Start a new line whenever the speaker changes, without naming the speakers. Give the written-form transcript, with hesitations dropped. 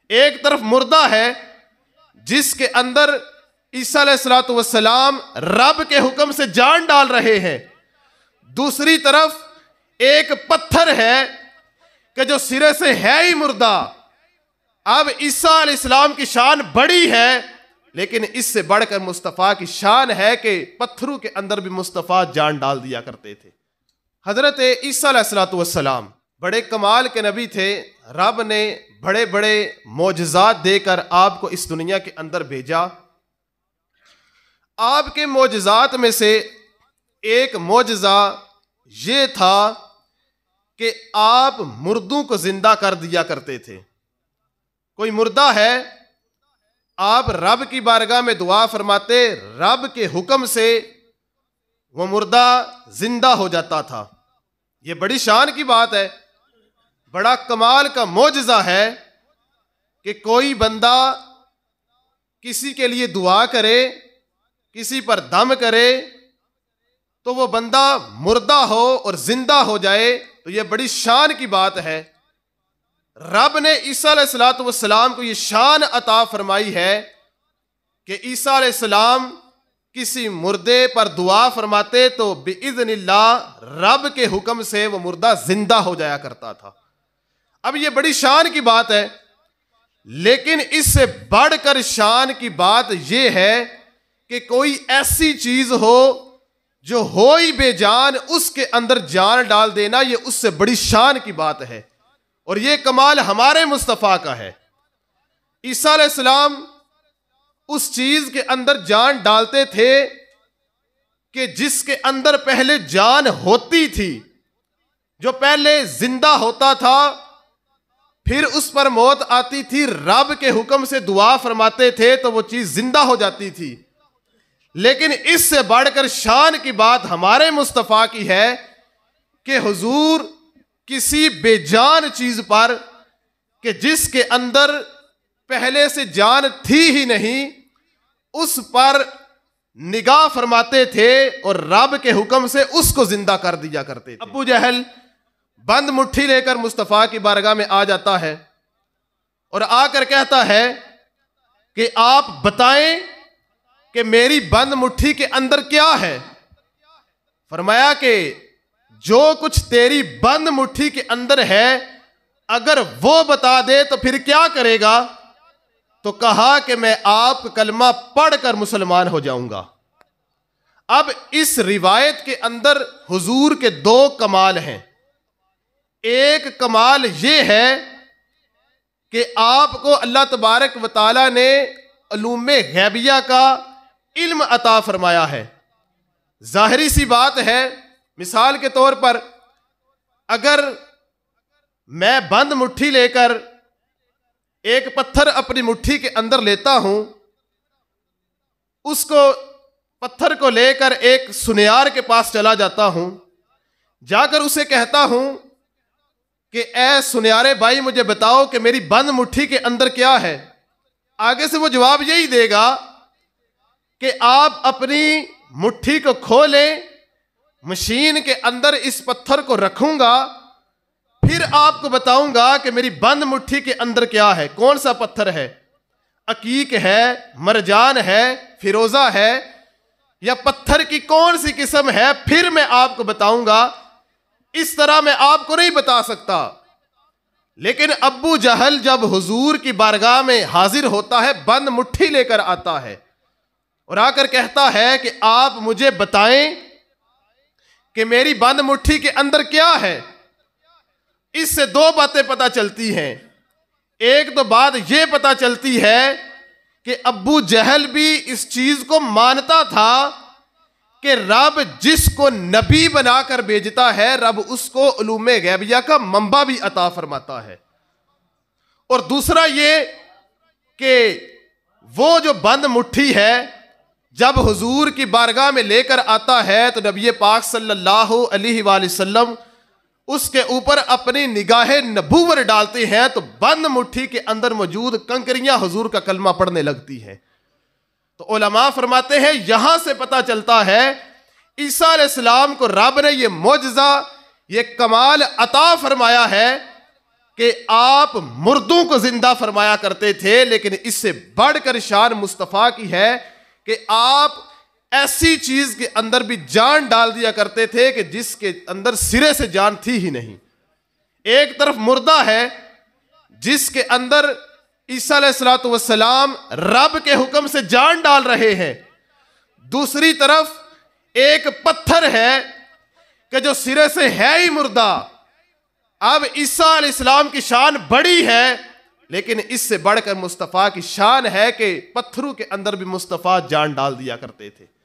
एक तरफ मुर्दा है जिसके अंदर ईसा अलैहिस्सलातु वस्सलाम रब के हुक्म से जान डाल रहे हैं, दूसरी तरफ एक पत्थर है कि जो सिरे से है ही मुर्दा। अब ईसा अलैहिस्सलाम की शान बड़ी है, लेकिन इससे बढ़कर मुस्तफ़ा की शान है कि पत्थरों के अंदर भी मुस्तफ़ा जान डाल दिया करते थे। हजरत ईसा अलैहिस्सलातु वस्सलाम बड़े कमाल के नबी थे। रब ने बड़े बड़े मोजज़ात देकर आपको इस दुनिया के अंदर भेजा। आपके मोजज़ात में से एक मोजज़ा ये था कि आप मुर्दों को जिंदा कर दिया करते थे। कोई मुर्दा है, आप रब की बारगाह में दुआ फरमाते, रब के हुक्म से वो मुर्दा जिंदा हो जाता था। ये बड़ी शान की बात है, बड़ा कमाल का मोजज़ा है कि कोई बंदा किसी के लिए दुआ करे, किसी पर दम करे, तो वो बंदा मुर्दा हो और जिंदा हो जाए, तो ये बड़ी शान की बात है। रब ने ईसा अलैहिस्सलातु वस्सलाम को ये शान अता फरमाई है कि ईसा अलैहिस्सलाम किसी मुर्दे पर दुआ फरमाते तो बिइज़्निल्लाह रब के हुक्म से वो मुर्दा जिंदा हो जाया करता था। अब ये बड़ी शान की बात है, लेकिन इससे बढ़कर शान की बात यह है कि कोई ऐसी चीज हो जो हो ही बेजान, उसके अंदर जान डाल देना, ये उससे बड़ी शान की बात है। और ये कमाल हमारे मुस्तफ़ा का है। ईसा अलैहिस्सलाम उस चीज के अंदर जान डालते थे कि जिसके अंदर पहले जान होती थी, जो पहले जिंदा होता था, फिर उस पर मौत आती थी, रब के हुक्म से दुआ फरमाते थे तो वो चीज जिंदा हो जाती थी। लेकिन इससे बढ़कर शान की बात हमारे मुस्तफ़ा की है कि हुजूर किसी बेजान चीज पर, कि जिसके अंदर पहले से जान थी ही नहीं, उस पर निगाह फरमाते थे और रब के हुक्म से उसको जिंदा कर दिया करते थे। अबू जहल बंद मुट्ठी लेकर मुस्तफ़ा की बारगाह में आ जाता है और आकर कहता है कि आप बताएं कि मेरी बंद मुट्ठी के अंदर क्या है। फरमाया कि जो कुछ तेरी बंद मुट्ठी के अंदर है, अगर वो बता दे तो फिर क्या करेगा। तो कहा कि मैं आप कलमा पढ़कर मुसलमान हो जाऊंगा। अब इस रिवायत के अंदर हुजूर के दो कमाल हैं। एक कमाल ये है कि आपको अल्लाह तबारक व तआला ने उलूमे गैबिया का इल्म अता फरमाया है। जाहिरी सी बात है, मिसाल के तौर पर अगर मैं बंद मुट्ठी लेकर एक पत्थर अपनी मुट्ठी के अंदर लेता हूं, उसको पत्थर को लेकर एक सुनियार के पास चला जाता हूं, जाकर उसे कहता हूं कि ऐ सुनियारे भाई मुझे बताओ कि मेरी बंद मुट्ठी के अंदर क्या है। आगे से वो जवाब यही देगा कि आप अपनी मुट्ठी को खोलें, मशीन के अंदर इस पत्थर को रखूंगा, फिर आपको बताऊंगा कि मेरी बंद मुट्ठी के अंदर क्या है, कौन सा पत्थर है, अकीक है, मरजान है, फिरोजा है, या पत्थर की कौन सी किस्म है, फिर मैं आपको बताऊंगा। इस तरह मैं आपको नहीं बता सकता। लेकिन अब्बू जहल जब हुजूर की बारगाह में हाजिर होता है, बंद मुट्ठी लेकर आता है और आकर कहता है कि आप मुझे बताएं कि मेरी बंद मुट्ठी के अंदर क्या है। इससे दो बातें पता चलती हैं। एक तो बात यह पता चलती है कि अब्बू जहल भी इस चीज को मानता था कि रब जिसको नबी बनाकर भेजता है, रब उसको उलूमे गैबिया का मंबा भी अता फरमाता है। और दूसरा ये कि वो जो बंद मुट्ठी है जब हुजूर की बारगाह में लेकर आता है तो नबी पाक सल्लल्लाहु अलैहि वसल्लम उसके ऊपर अपनी निगाहे नबूवत डालते हैं, तो बंद मुट्ठी के अंदर मौजूद कंकरियां हुजूर का कलमा पढ़ने लगती हैं। तो उलमा फरमाते हैं यहां से पता चलता है ईसा अलैहिस्सलाम को रब ने ये मोजज़ा, ये कमाल अता फरमाया है कि आप मुर्दों को जिंदा फरमाया करते थे, लेकिन इससे बढ़कर शान मुस्तफ़ा की है कि आप ऐसी चीज के अंदर भी जान डाल दिया करते थे कि जिसके अंदर सिरे से जान थी ही नहीं। एक तरफ मुर्दा है जिसके अंदर ईसा अलैहिस्सलातु वस्सलाम रब के हुक्म से जान डाल रहे हैं, दूसरी तरफ एक पत्थर है कि जो सिरे से है ही मुर्दा। अब ईसा अलैहिस्सलाम की शान बड़ी है, लेकिन इससे बढ़कर मुस्तफ़ा की शान है कि पत्थरों के अंदर भी मुस्तफ़ा जान डाल दिया करते थे।